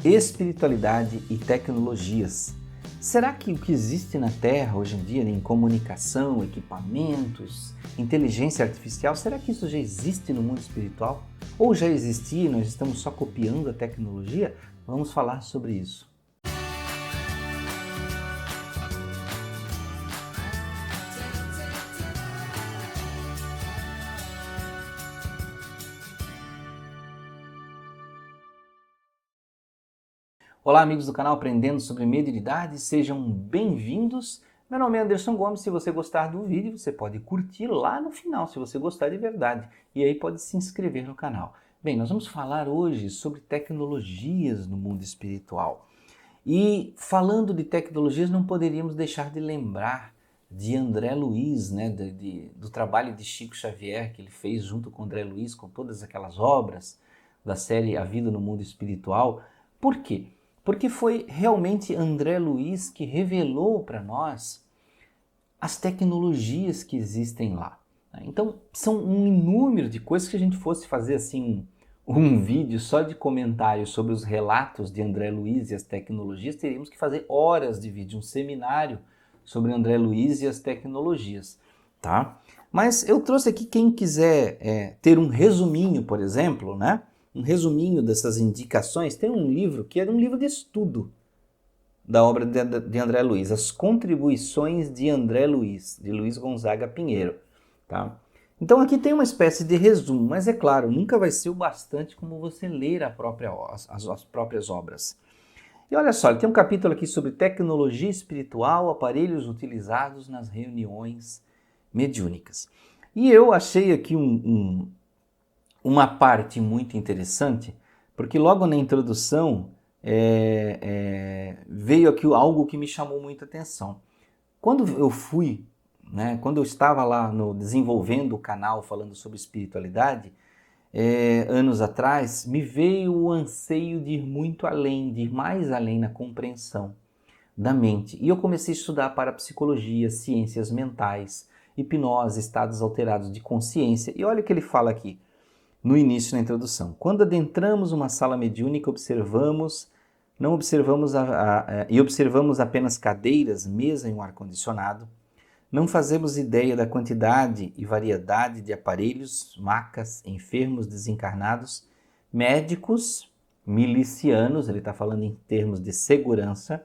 Espiritualidade e tecnologias. Será que o que existe na Terra hoje em dia, em comunicação, equipamentos, inteligência artificial, será que isso já existe no mundo espiritual? Ou já existia e nós estamos só copiando a tecnologia? Vamos falar sobre isso. Olá, amigos do canal Aprendendo sobre Mediunidade, sejam bem-vindos. Meu nome é Anderson Gomes. Se você gostar do vídeo, você pode curtir lá no final, se você gostar de verdade. E aí pode se inscrever no canal. Bem, nós vamos falar hoje sobre tecnologias no mundo espiritual. E falando de tecnologias, não poderíamos deixar de lembrar de André Luiz, né, do trabalho de Chico Xavier que ele fez junto com André Luiz, com todas aquelas obras da série A Vida no Mundo Espiritual. Por quê? Porque foi realmente André Luiz que revelou para nós as tecnologias que existem lá. Então, são um número de coisas que a gente fosse fazer assim um vídeo só de comentários sobre os relatos de André Luiz e as tecnologias, teríamos que fazer horas de vídeo, um seminário sobre André Luiz e as tecnologias, tá? Mas eu trouxe aqui, quem quiser ter um resuminho, por exemplo, né? Um resuminho dessas indicações, tem um livro que é um livro de estudo da obra de André Luiz, As Contribuições de André Luiz, de Luiz Gonzaga Pinheiro. Tá? Então aqui tem uma espécie de resumo, mas é claro, nunca vai ser o bastante como você ler as próprias obras. E olha só, ele tem um capítulo aqui sobre tecnologia espiritual, aparelhos utilizados nas reuniões mediúnicas. E eu achei aqui uma parte muito interessante, porque logo na introdução veio aqui algo que me chamou muita atenção. Quando eu fui, quando eu estava lá desenvolvendo o canal falando sobre espiritualidade, anos atrás, me veio o anseio de ir muito além, de ir mais além na compreensão da mente. E eu comecei a estudar parapsicologia, ciências mentais, hipnose, estados alterados de consciência. E olha o que ele fala aqui no início, na introdução. Quando adentramos uma sala mediúnica, observamos apenas cadeiras, mesa e um ar-condicionado. Não fazemos ideia da quantidade e variedade de aparelhos, macas, enfermos desencarnados, médicos, milicianos, ele está falando em termos de segurança,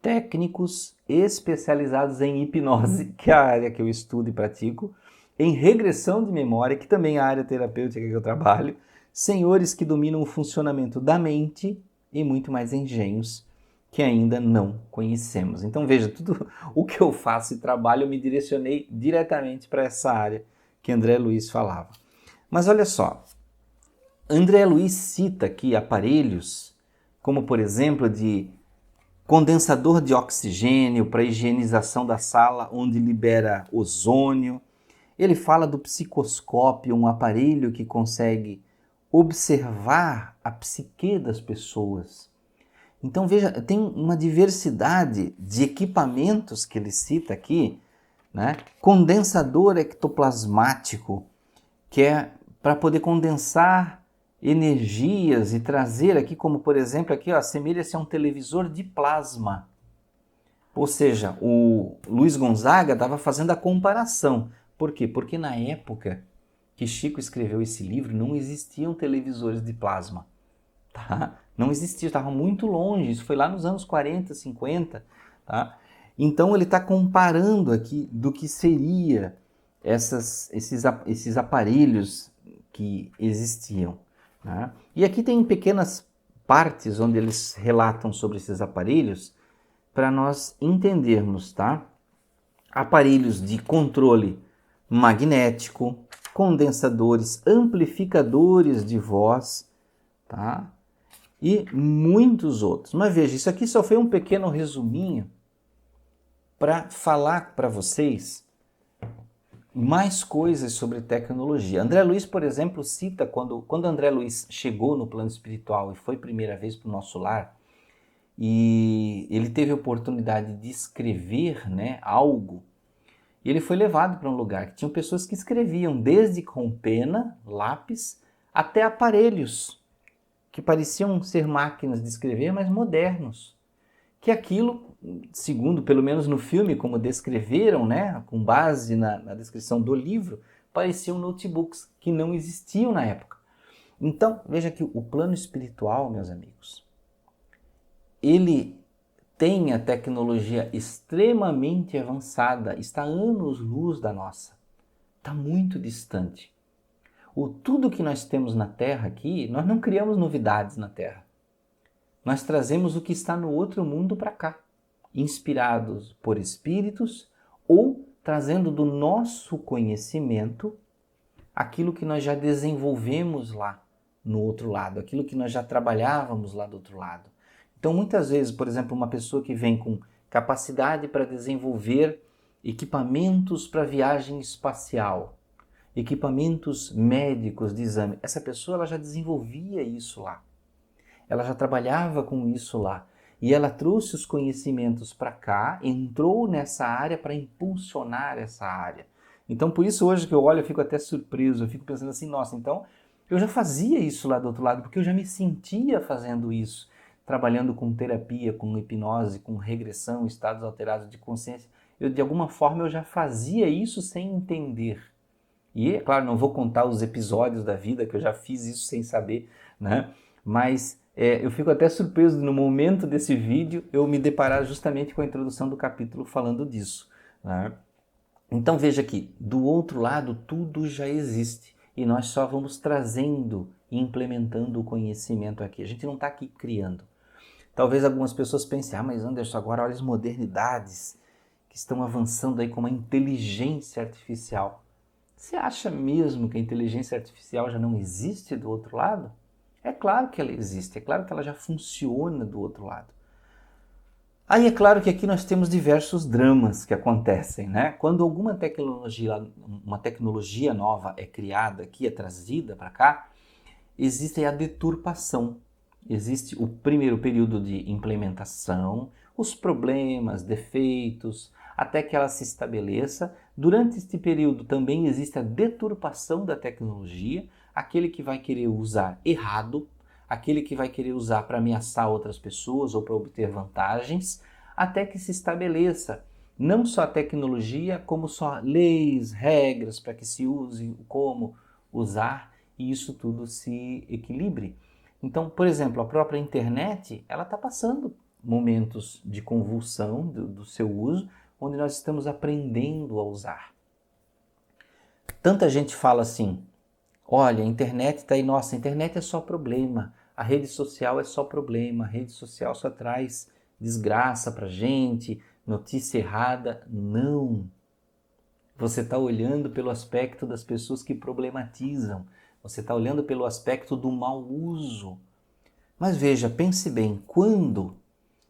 técnicos especializados em hipnose, que é a área que eu estudo e pratico, em regressão de memória, que também é a área terapêutica que eu trabalho, senhores que dominam o funcionamento da mente e muito mais engenhos que ainda não conhecemos. Então veja, tudo o que eu faço e trabalho, eu me direcionei diretamente para essa área que André Luiz falava. Mas olha só, André Luiz cita aqui aparelhos como, por exemplo, de condensador de oxigênio para higienização da sala, onde libera ozônio. Ele fala do psicoscópio, um aparelho que consegue observar a psique das pessoas. Então veja, tem uma diversidade de equipamentos que ele cita aqui, né? Condensador ectoplasmático, que é para poder condensar energias e trazer aqui, como por exemplo, aqui assemelha-se a um televisor de plasma. Ou seja, o Luiz Gonzaga estava fazendo a comparação. Por quê? Porque na época que Chico escreveu esse livro não existiam televisores de plasma. Tá? Não existia, estava muito longe, isso foi lá nos anos 40, 50. Tá? Então ele está comparando aqui do que seria esses aparelhos que existiam. Tá? E aqui tem pequenas partes onde eles relatam sobre esses aparelhos para nós entendermos. Tá? Aparelhos de controle magnético, condensadores, amplificadores de voz, tá? E muitos outros. Mas veja, isso aqui só foi um pequeno resuminho para falar para vocês mais coisas sobre tecnologia. André Luiz, por exemplo, cita quando André Luiz chegou no plano espiritual e foi primeira vez para o nosso lar, e ele teve a oportunidade de escrever, algo. E ele foi levado para um lugar que tinham pessoas que escreviam, desde com pena, lápis, até aparelhos que pareciam ser máquinas de escrever, mas modernos. Que aquilo, segundo, pelo menos no filme, como descreveram, né, com base na descrição do livro, pareciam notebooks que não existiam na época. Então, veja que o plano espiritual, meus amigos, ele tem a tecnologia extremamente avançada, está a anos-luz da nossa, está muito distante. Tudo que nós temos na Terra aqui, nós não criamos novidades na Terra. Nós trazemos o que está no outro mundo para cá, inspirados por espíritos ou trazendo do nosso conhecimento aquilo que nós já desenvolvemos lá no outro lado, aquilo que nós já trabalhávamos lá do outro lado. Então, muitas vezes, por exemplo, uma pessoa que vem com capacidade para desenvolver equipamentos para viagem espacial, equipamentos médicos de exame, essa pessoa ela já desenvolvia isso lá. Ela já trabalhava com isso lá. E ela trouxe os conhecimentos para cá, entrou nessa área para impulsionar essa área. Então, por isso hoje que eu olho, eu fico até surpreso, eu fico pensando assim, nossa, então eu já fazia isso lá do outro lado, porque eu já me sentia fazendo isso, trabalhando com terapia, com hipnose, com regressão, estados alterados de consciência. De alguma forma eu já fazia isso sem entender. E, é claro, não vou contar os episódios da vida que eu já fiz isso sem saber, né? Mas eu fico até surpreso no momento desse vídeo eu me deparar justamente com a introdução do capítulo falando disso, né? Então veja aqui, do outro lado tudo já existe e nós só vamos trazendo e implementando o conhecimento aqui. A gente não está aqui criando. Talvez algumas pessoas pensem, mas Anderson, agora olha as modernidades que estão avançando aí com a inteligência artificial. Você acha mesmo que a inteligência artificial já não existe do outro lado? É claro que ela existe, é claro que ela já funciona do outro lado. Aí é claro que aqui nós temos diversos dramas que acontecem, né? Quando alguma uma tecnologia nova é criada aqui, é trazida para cá, existe a deturpação. Existe o primeiro período de implementação, os problemas, defeitos, até que ela se estabeleça. Durante este período também existe a deturpação da tecnologia, aquele que vai querer usar errado, aquele que vai querer usar para ameaçar outras pessoas ou para obter vantagens, até que se estabeleça não só a tecnologia, como só leis, regras para que se use, como usar, e isso tudo se equilibre. Então, por exemplo, a própria internet, ela está passando momentos de convulsão do seu uso, onde nós estamos aprendendo a usar. Tanta gente fala assim, olha, a internet está aí, nossa, a internet é só problema, a rede social é só problema, a rede social só traz desgraça para gente, notícia errada. Não! Você está olhando pelo aspecto das pessoas que problematizam, você está olhando pelo aspecto do mau uso. Mas veja, pense bem, quando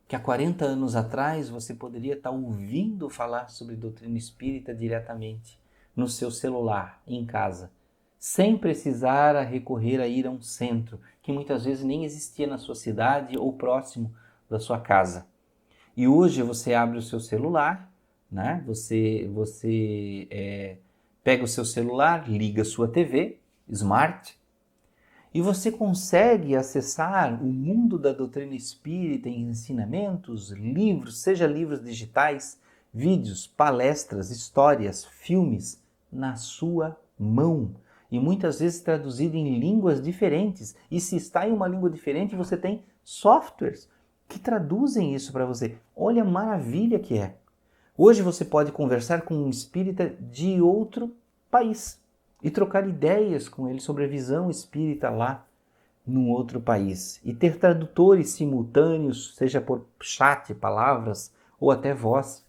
que há 40 anos atrás você poderia estar ouvindo falar sobre doutrina espírita diretamente no seu celular, em casa, sem precisar recorrer a ir a um centro, que muitas vezes nem existia na sua cidade ou próximo da sua casa. E hoje você abre o seu celular, né? Você pega o seu celular, liga a sua TV, Smart, e você consegue acessar o mundo da doutrina espírita em ensinamentos, livros, seja livros digitais, vídeos, palestras, histórias, filmes, na sua mão. E muitas vezes traduzido em línguas diferentes. E se está em uma língua diferente, você tem softwares que traduzem isso para você. Olha a maravilha que é. Hoje você pode conversar com um espírita de outro país e trocar ideias com ele sobre a visão espírita lá num outro país. E ter tradutores simultâneos, seja por chat, palavras ou até voz,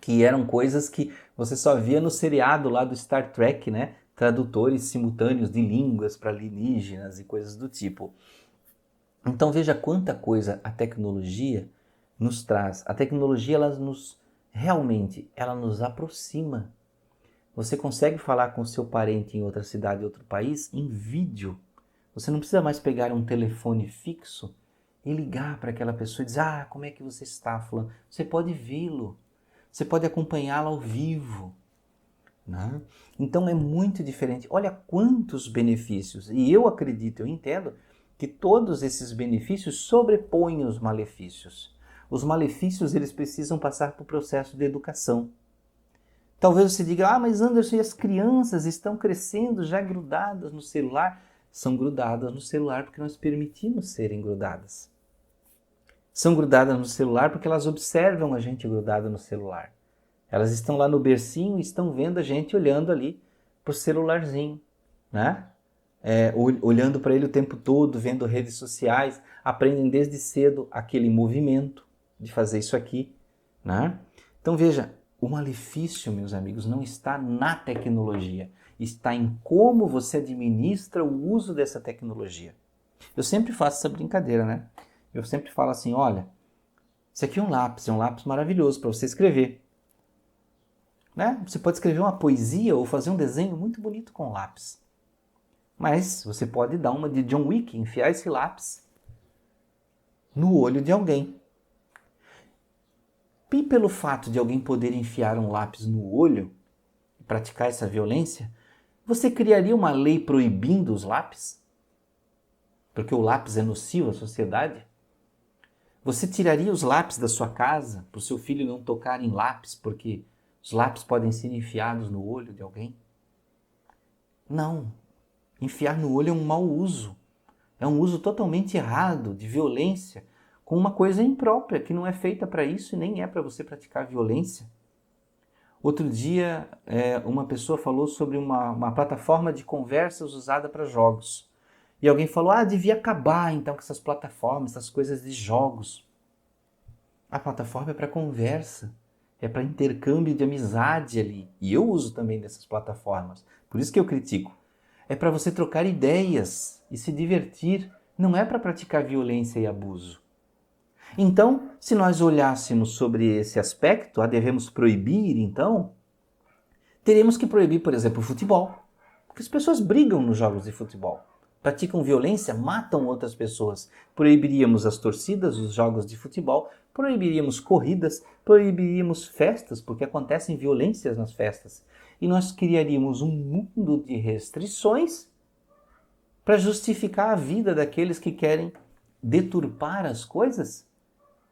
que eram coisas que você só via no seriado lá do Star Trek, né? Tradutores simultâneos de línguas para alienígenas e coisas do tipo. Então veja quanta coisa a tecnologia nos traz. A tecnologia ela nos aproxima. Você consegue falar com seu parente em outra cidade, outro país, em vídeo. Você não precisa mais pegar um telefone fixo e ligar para aquela pessoa e dizer, como é que você está, fulano? Você pode vê-lo, você pode acompanhá-lo ao vivo. Né? Então é muito diferente. Olha quantos benefícios. E eu acredito, eu entendo que todos esses benefícios sobrepõem os malefícios. Os malefícios, eles precisam passar por processo de educação. Talvez você diga, mas Anderson, e as crianças estão crescendo já grudadas no celular? São grudadas no celular porque nós permitimos serem grudadas. São grudadas no celular porque elas observam a gente grudada no celular. Elas estão lá no bercinho e estão vendo a gente olhando ali para o celularzinho, né? Olhando para ele o tempo todo, vendo redes sociais, aprendem desde cedo aquele movimento de fazer isso aqui, né? Então veja, o malefício, meus amigos, não está na tecnologia, está em como você administra o uso dessa tecnologia. Eu sempre faço essa brincadeira, né? Eu sempre falo assim, olha, isso aqui é um lápis maravilhoso para você escrever. Né? Você pode escrever uma poesia ou fazer um desenho muito bonito com lápis. Mas você pode dar uma de John Wick, enfiar esse lápis no olho de alguém. E pelo fato de alguém poder enfiar um lápis no olho e praticar essa violência, você criaria uma lei proibindo os lápis? Porque o lápis é nocivo à sociedade? Você tiraria os lápis da sua casa para o seu filho não tocar em lápis porque os lápis podem ser enfiados no olho de alguém? Não. Enfiar no olho é um mau uso. É um uso totalmente errado de violência com uma coisa imprópria que não é feita para isso e nem é para você praticar violência. Outro dia, uma pessoa falou sobre uma plataforma de conversas usada para jogos. E alguém falou, devia acabar então com essas plataformas, essas coisas de jogos. A plataforma é para conversa, é para intercâmbio de amizade ali. E eu uso também dessas plataformas, por isso que eu critico. É para você trocar ideias e se divertir, não é para praticar violência e abuso. Então, se nós olhássemos sobre esse aspecto, devemos proibir então, teremos que proibir, por exemplo, o futebol. Porque as pessoas brigam nos jogos de futebol. Praticam violência, matam outras pessoas. Proibiríamos as torcidas, os jogos de futebol, proibiríamos corridas, proibiríamos festas, porque acontecem violências nas festas. E nós criaríamos um mundo de restrições para justificar a vida daqueles que querem deturpar as coisas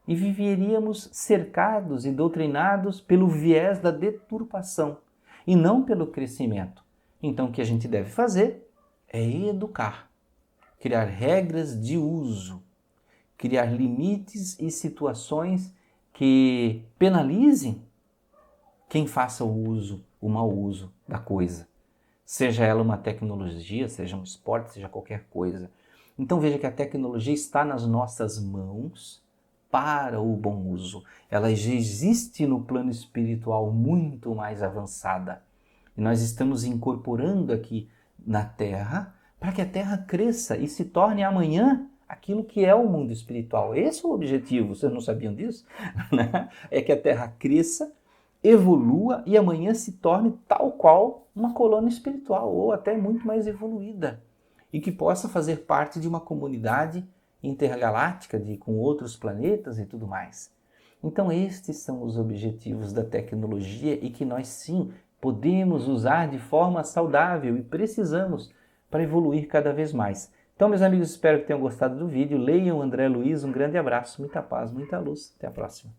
e viveríamos cercados e doutrinados pelo viés da deturpação e não pelo crescimento. Então o que a gente deve fazer é educar, criar regras de uso, criar limites e situações que penalizem quem faça o mau uso da coisa. Seja ela uma tecnologia, seja um esporte, seja qualquer coisa. Então veja que a tecnologia está nas nossas mãos para o bom uso. Ela já existe no plano espiritual muito mais avançada. E nós estamos incorporando aqui na Terra para que a Terra cresça e se torne amanhã aquilo que é o mundo espiritual. Esse é o objetivo. Vocês não sabiam disso? É que a Terra cresça, evolua e amanhã se torne tal qual uma colônia espiritual ou até muito mais evoluída e que possa fazer parte de uma comunidade intergaláctica com outros planetas e tudo mais. Então estes são os objetivos da tecnologia e que nós sim podemos usar de forma saudável e precisamos para evoluir cada vez mais. Então, meus amigos, espero que tenham gostado do vídeo. Leiam André Luiz, um grande abraço, muita paz, muita luz. Até a próxima.